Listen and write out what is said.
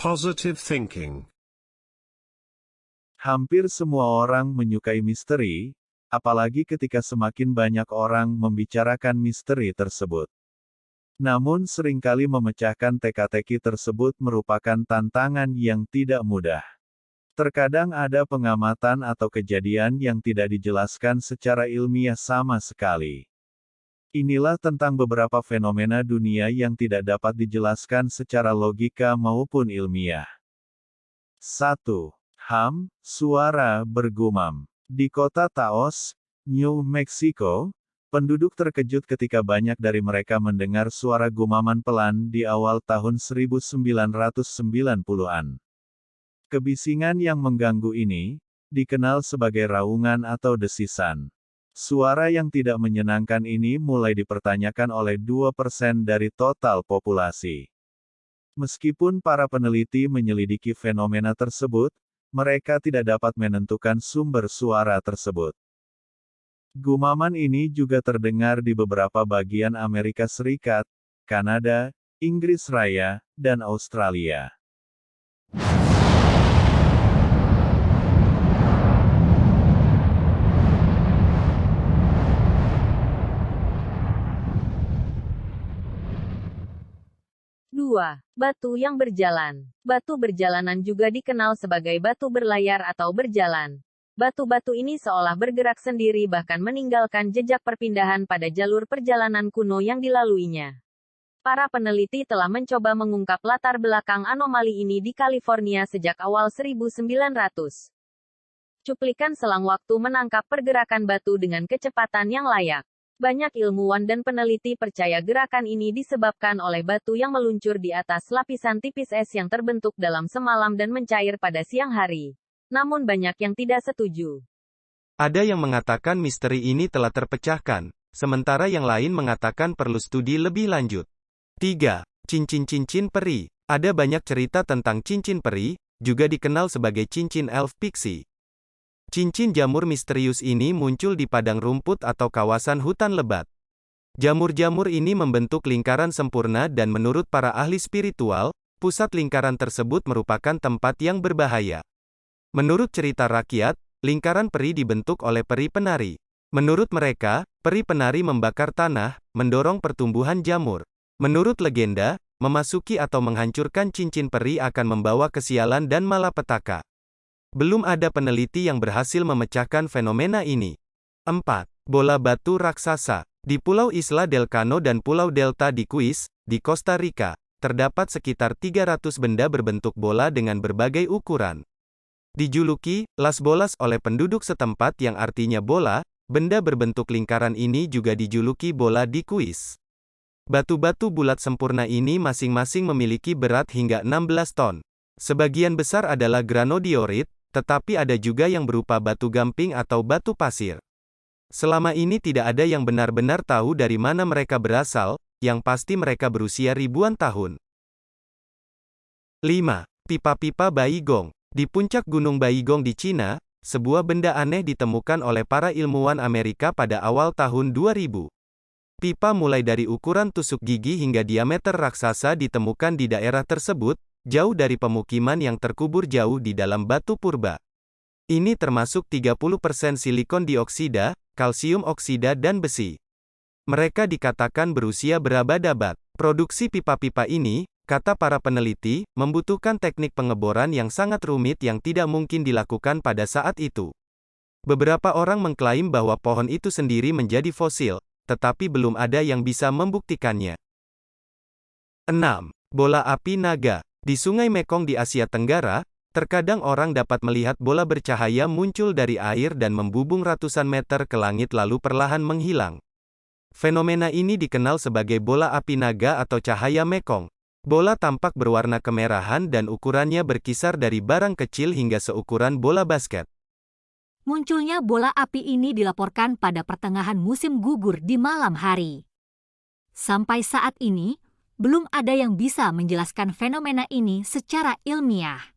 Positive thinking. Hampir semua orang menyukai misteri, apalagi ketika semakin banyak orang membicarakan misteri tersebut. Namun seringkali memecahkan teka-teki tersebut merupakan tantangan yang tidak mudah. Terkadang ada pengamatan atau kejadian yang tidak dijelaskan secara ilmiah sama sekali. Inilah tentang beberapa fenomena dunia yang tidak dapat dijelaskan secara logika maupun ilmiah. 1. Suara bergumam. Di kota Taos, New Mexico, penduduk terkejut ketika banyak dari mereka mendengar suara gumaman pelan di awal tahun 1990-an. Kebisingan yang mengganggu ini dikenal sebagai raungan atau desisan. Suara yang tidak menyenangkan ini mulai dipertanyakan oleh 2% dari total populasi. Meskipun para peneliti menyelidiki fenomena tersebut, mereka tidak dapat menentukan sumber suara tersebut. Gumaman ini juga terdengar di beberapa bagian Amerika Serikat, Kanada, Inggris Raya, dan Australia. Batu yang berjalan. Batu berjalanan juga dikenal sebagai batu berlayar atau berjalan. Batu-batu ini seolah bergerak sendiri bahkan meninggalkan jejak perpindahan pada jalur perjalanan kuno yang dilaluinya. Para peneliti telah mencoba mengungkap latar belakang anomali ini di California sejak awal 1900. Cuplikan selang waktu menangkap pergerakan batu dengan kecepatan yang layak. Banyak ilmuwan dan peneliti percaya gerakan ini disebabkan oleh batu yang meluncur di atas lapisan tipis es yang terbentuk dalam semalam dan mencair pada siang hari. Namun banyak yang tidak setuju. Ada yang mengatakan misteri ini telah terpecahkan, sementara yang lain mengatakan perlu studi lebih lanjut. 3. Cincin-cincin peri. Ada banyak cerita tentang cincin peri, juga dikenal sebagai cincin elf pixie. Cincin jamur misterius ini muncul di padang rumput atau kawasan hutan lebat. Jamur-jamur ini membentuk lingkaran sempurna dan menurut para ahli spiritual, pusat lingkaran tersebut merupakan tempat yang berbahaya. Menurut cerita rakyat, lingkaran peri dibentuk oleh peri penari. Menurut mereka, peri penari membakar tanah, mendorong pertumbuhan jamur. Menurut legenda, memasuki atau menghancurkan cincin peri akan membawa kesialan dan malapetaka. Belum ada peneliti yang berhasil memecahkan fenomena ini. 4. Bola batu raksasa. Di Pulau Isla del Cano dan Pulau Delta di Kuis, di Costa Rica, terdapat sekitar 300 benda berbentuk bola dengan berbagai ukuran. Dijuluki Las Bolas oleh penduduk setempat yang artinya bola, benda berbentuk lingkaran ini juga dijuluki bola di Kuis. Batu-batu bulat sempurna ini masing-masing memiliki berat hingga 16 ton. Sebagian besar adalah granodiorit, tetapi ada juga yang berupa batu gamping atau batu pasir. Selama ini tidak ada yang benar-benar tahu dari mana mereka berasal, yang pasti mereka berusia ribuan tahun. 5. Pipa-pipa Baigong. Di puncak Gunung Baigong di Cina, sebuah benda aneh ditemukan oleh para ilmuwan Amerika pada awal tahun 2000. Pipa mulai dari ukuran tusuk gigi hingga diameter raksasa ditemukan di daerah tersebut, jauh dari pemukiman yang terkubur jauh di dalam batu purba. Ini termasuk 30% silikon dioksida, kalsium oksida dan besi. Mereka dikatakan berusia berabad-abad. Produksi pipa-pipa ini, kata para peneliti, membutuhkan teknik pengeboran yang sangat rumit yang tidak mungkin dilakukan pada saat itu. Beberapa orang mengklaim bahwa pohon itu sendiri menjadi fosil, tetapi belum ada yang bisa membuktikannya. 6. Bola api naga. Di Sungai Mekong di Asia Tenggara, terkadang orang dapat melihat bola bercahaya muncul dari air dan membubung ratusan meter ke langit lalu perlahan menghilang. Fenomena ini dikenal sebagai bola api naga atau cahaya Mekong. Bola tampak berwarna kemerahan dan ukurannya berkisar dari barang kecil hingga seukuran bola basket. Munculnya bola api ini dilaporkan pada pertengahan musim gugur di malam hari. Sampai saat ini, belum ada yang bisa menjelaskan fenomena ini secara ilmiah.